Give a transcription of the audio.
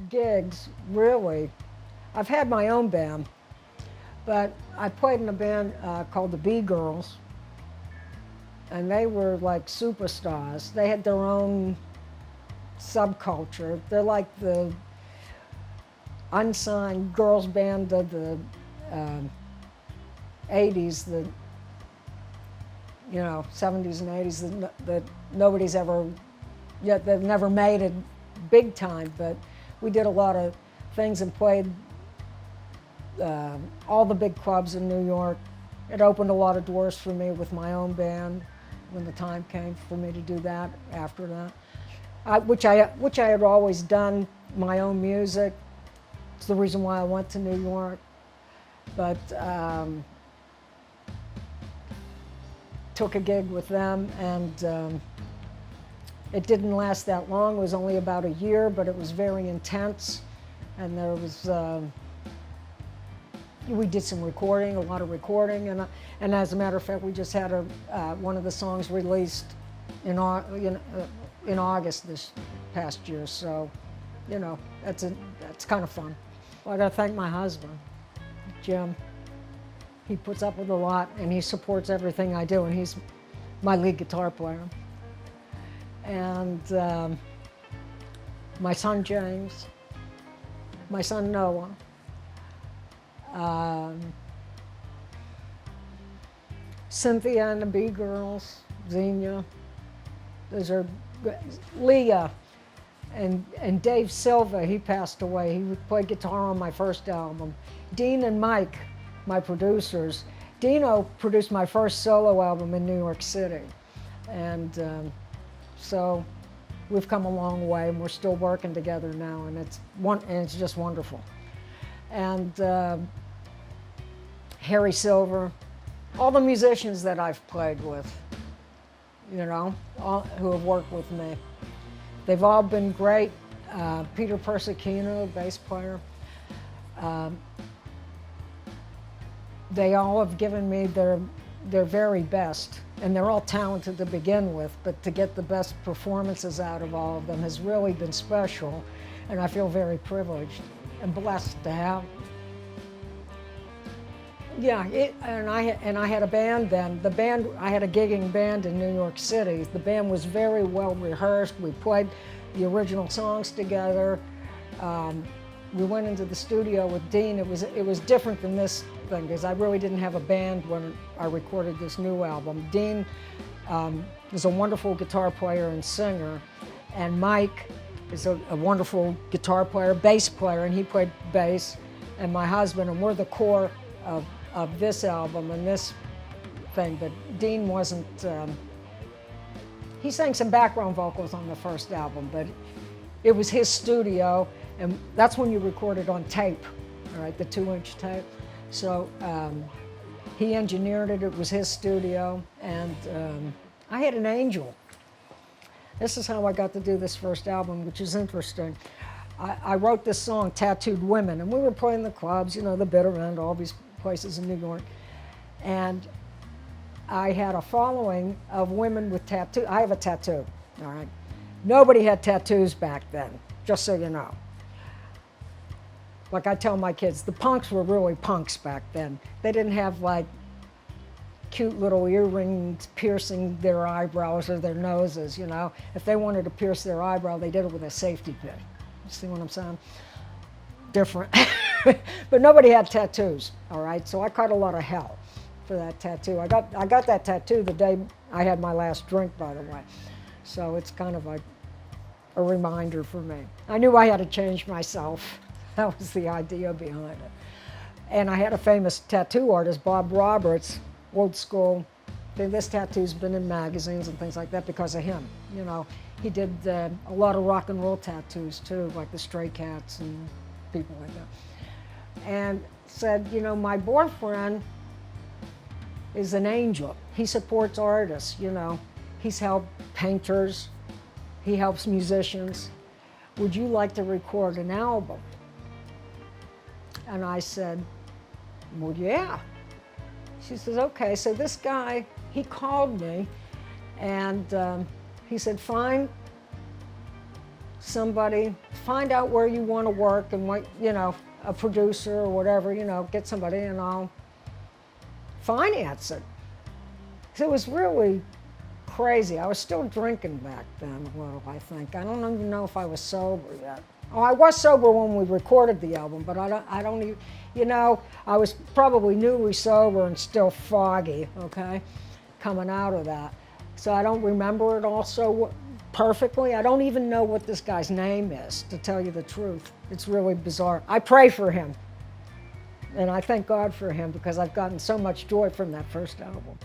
gigs, really. I've had my own band, but I played in a band called the B Girls, and they were like superstars. They had their own subculture. They're like the unsigned girls band of the 80s, the 70s and 80s that nobody's ever, yet they've never made it big time, but we did a lot of things and played all the big clubs in New York. It opened a lot of doors for me with my own band when the time came for me to do that after that, which I had always done, my own music. It's the reason why I went to New York. But took a gig with them, and it didn't last that long. It was only about a year, but it was very intense. And there was, we did some recording, a lot of recording, and as a matter of fact, we just had one of the songs released in August this past year. So, that's kind of fun. Well, I got to thank my husband, Jim. He puts up with a lot, and he supports everything I do, and he's my lead guitar player. And my son James, my son Noah, Cynthia and the B Girls, Xenia, those are Leah, and Dave Silva, he passed away. He played guitar on my first album. Dean and Mike, my producers. Dino produced my first solo album in New York City. And so we've come a long way, and we're still working together now, and it's just wonderful. And Harry Silver, all the musicians that I've played with, all who have worked with me. They've all been great. Peter Persicino, bass player. They all have given me their very best, and they're all talented to begin with, but to get the best performances out of all of them has really been special, and I feel very privileged and blessed to have. Yeah, and I had a band then. I had a gigging band in New York City. The band was very well rehearsed. We played the original songs together. We went into the studio with Dean. It was different than this thing, because I really didn't have a band when I recorded this new album. Dean is a wonderful guitar player and singer, and Mike is a wonderful guitar player, bass player, and he played bass, and my husband, and we're the core of this album and this thing. But Dean wasn't, he sang some background vocals on the first album, but it was his studio, and that's when you recorded on tape, all right, the 2-inch tape. So he engineered it, it was his studio, and I had an angel. This is how I got to do this first album, which is interesting. I wrote this song, Tattooed Women, and we were playing the clubs, the Bitter End, all these places in New York. And I had a following of women with tattoos. I have a tattoo, all right? Nobody had tattoos back then, just so you know. Like I tell my kids, the punks were really punks back then. They didn't have like cute little earrings piercing their eyebrows or their noses, If they wanted to pierce their eyebrow, they did it with a safety pin. You see what I'm saying? Different. But nobody had tattoos, all right? So I caught a lot of hell for that tattoo. I got that tattoo the day I had my last drink, by the way. So it's kind of like a reminder for me. I knew I had to change myself. That was the idea behind it. And I had a famous tattoo artist, Bob Roberts, old school. This tattoo's been in magazines and things like that because of him. He did a lot of rock and roll tattoos too, like the Stray Cats and people like that. And said, my boyfriend is an angel. He supports artists, He's helped painters. He helps musicians. Would you like to record an album? And I said, well, yeah. She says, okay. So this guy, he called me, and he said, find somebody, find out where you want to work and what, you know, a producer or whatever, you know, get somebody and I'll finance it. So it was really crazy. I was still drinking back then a little, I think. I don't even know if I was sober yet. Oh, I was sober when we recorded the album, but I don't even, you know, I was probably newly sober and still foggy, okay, coming out of that. So I don't remember it all so perfectly. I don't even know what this guy's name is, to tell you the truth. It's really bizarre. I pray for him, and I thank God for him because I've gotten so much joy from that first album.